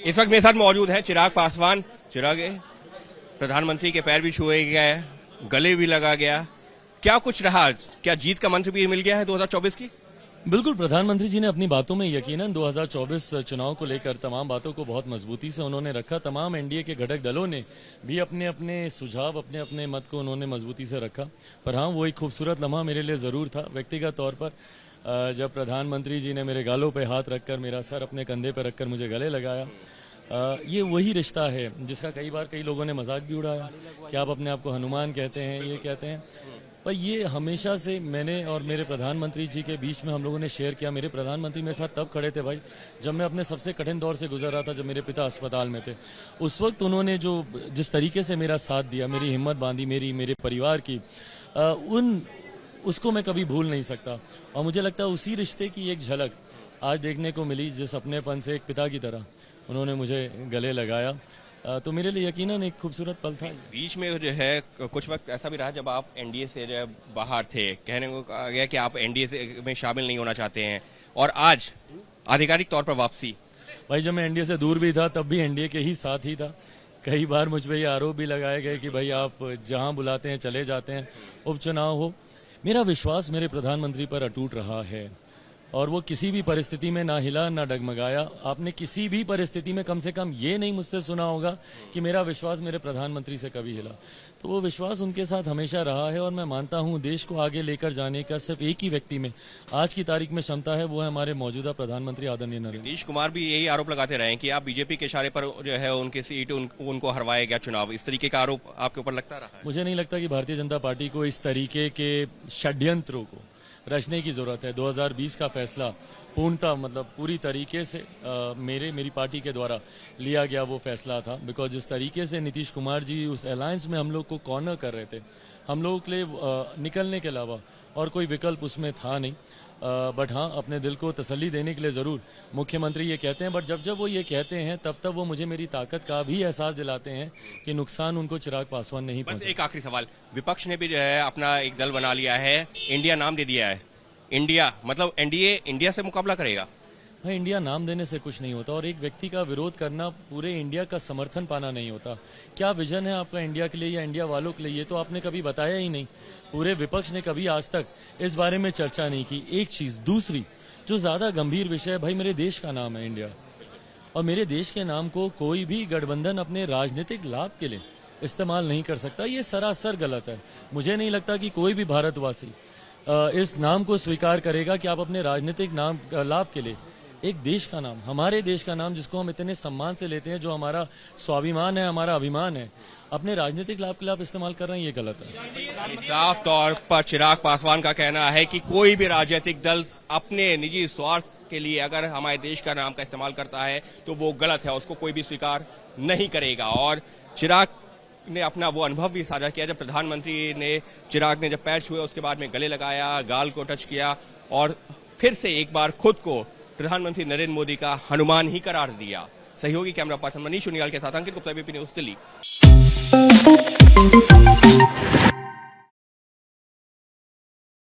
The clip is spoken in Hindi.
इस वक्त मेरे साथ मौजूद हैं चिराग पासवान। चिराग, प्रधानमंत्री के पैर भी छुए गए, गले भी लगा गया, क्या कुछ रहा? क्या जीत का मंत्र भी मिल गया है 2024 की? बिल्कुल, प्रधानमंत्री जी ने अपनी बातों में यकीनन 2024 चुनाव को लेकर तमाम बातों को बहुत मजबूती से उन्होंने रखा। तमाम एनडीए के घटक दलों ने भी अपने अपने सुझाव, अपने अपने मत को उन्होंने मजबूती से रखा। पर हाँ, वो एक खूबसूरत लम्हा मेरे लिए ज़रूर था व्यक्तिगत तौर पर, जब प्रधानमंत्री जी ने मेरे गालों पे हाथ रखकर, मेरा सर अपने कंधे पर रखकर मुझे गले लगाया। ये वही रिश्ता है जिसका कई बार कई लोगों ने मजाक भी उड़ाया कि आप अपने आप को हनुमान कहते हैं, ये कहते हैं। पर ये हमेशा से मैंने और मेरे प्रधानमंत्री जी के बीच में हम लोगों ने शेयर किया। मेरे प्रधानमंत्री मेरे साथ तब खड़े थे भाई जब मैं अपने सबसे कठिन दौर से गुजर रहा था, जब मेरे पिता अस्पताल में थे। उस वक्त उन्होंने जिस तरीके से मेरा साथ दिया, मेरी हिम्मत बांधी, मेरे परिवार की, उसको मैं कभी भूल नहीं सकता। और मुझे लगता है उसी रिश्ते की एक झलक आज देखने को मिली, जिस अपनेपन से एक पिता की तरह उन्होंने मुझे गले लगाया। तो मेरे लिए यकीनन एक खूबसूरत पल था। बीच में जो है कुछ वक्त ऐसा भी रहा जब आप एनडीए से जो है बाहर थे, कहने को कहा गया कि आप एनडीए में शामिल नहीं होना चाहते हैं, और आज आधिकारिक तौर पर वापसी। भाई, जब मैं एनडीए से दूर भी था तब भी एनडीए के ही साथ ही था। कई बार मुझ पर ये आरोप भी लगाए गए कि भाई आप जहां बुलाते हैं चले जाते हैं, उपचुनाव हो। मेरा विश्वास मेरे प्रधानमंत्री पर अटूट रहा है और वो किसी भी परिस्थिति में ना हिला ना डगमगाया। आपने किसी भी परिस्थिति में कम से कम ये नहीं मुझसे सुना होगा कि मेरा विश्वास मेरे प्रधानमंत्री से कभी हिला। तो वो विश्वास उनके साथ हमेशा रहा है और मैं मानता हूं देश को आगे लेकर जाने का सिर्फ एक ही व्यक्ति में आज की तारीख में क्षमता है, वो है हमारे मौजूदा प्रधानमंत्री आदरणीय नरेंद्र। नीतीश कुमार भी यही आरोप लगाते रहे कि आप बीजेपी के इशारे पर जो है उनकी सीट उनको हरवाया गया चुनाव, इस तरीके का आरोप आपके ऊपर लगता रहा है? मुझे नहीं लगता कि भारतीय जनता पार्टी को इस तरीके के षड्यंत्रों को रचने की जरूरत है। 2020 का फैसला पूर्णतः पूरी तरीके से मेरी पार्टी के द्वारा लिया गया वो फैसला था। बिकॉज जिस तरीके से नीतीश कुमार जी उस अलायंस में हम लोग को कॉर्नर कर रहे थे, हम लोगों के लिए निकलने के अलावा और कोई विकल्प उसमें था नहीं। बट हाँ, अपने दिल को तसल्ली देने के लिए ज़रूर मुख्यमंत्री ये कहते हैं, बट जब वो ये कहते हैं तब वो मुझे मेरी ताकत का भी एहसास दिलाते हैं कि नुकसान उनको चिराग पासवान नहीं पहुंचा। एक आखिरी सवाल, विपक्ष ने भी जो है अपना एक दल बना लिया है, इंडिया नाम दे दिया है। इंडिया मतलब एनडीए इंडिया से मुकाबला करेगा? भाई, इंडिया नाम देने से कुछ नहीं होता और एक व्यक्ति का विरोध करना पूरे इंडिया का समर्थन पाना नहीं होता। क्या विजन है आपका इंडिया के लिए या इंडिया वालों के लिए, ये तो आपने कभी बताया ही नहीं। पूरे विपक्ष ने कभी आज तक इस बारे में चर्चा नहीं की। एक चीज, दूसरी जो ज्यादा गंभीर विषय है, भाई मेरे देश का नाम है इंडिया, और मेरे देश के नाम को कोई भी गठबंधन अपने राजनीतिक लाभ के लिए इस्तेमाल नहीं कर सकता। ये सरासर गलत है। मुझे नहीं लगता कि कोई भी भारतवासी इस नाम को स्वीकार करेगा कि आप अपने राजनीतिक नाम लाभ के लिए एक देश का नाम, हमारे देश का नाम जिसको हम इतने सम्मान से लेते हैं, जो हमारा स्वाभिमान है, हमारा अभिमान है, अपने राजनीतिक लाभ के लिए आप इस्तेमाल कर रहे हैं, ये गलत है। साफ तौर पर चिराग पासवान का कहना है कि कोई भी राजनीतिक दल अपने निजी स्वार्थ के लिए अगर हमारे देश का नाम का इस्तेमाल करता है तो वो गलत है, उसको कोई भी स्वीकार नहीं करेगा। और चिराग ने अपना वो अनुभव भी साझा किया जब प्रधानमंत्री ने, चिराग ने जब पैर छुए उसके बाद में गले लगाया, गाल को टच किया और फिर से एक बार खुद को प्रधानमंत्री नरेंद्र मोदी का हनुमान ही करार दिया। सहयोगी कैमरा पर्सन मनीष उनियाल के साथ अंकित गुप्ता, एबीपी न्यूज़, दिल्ली।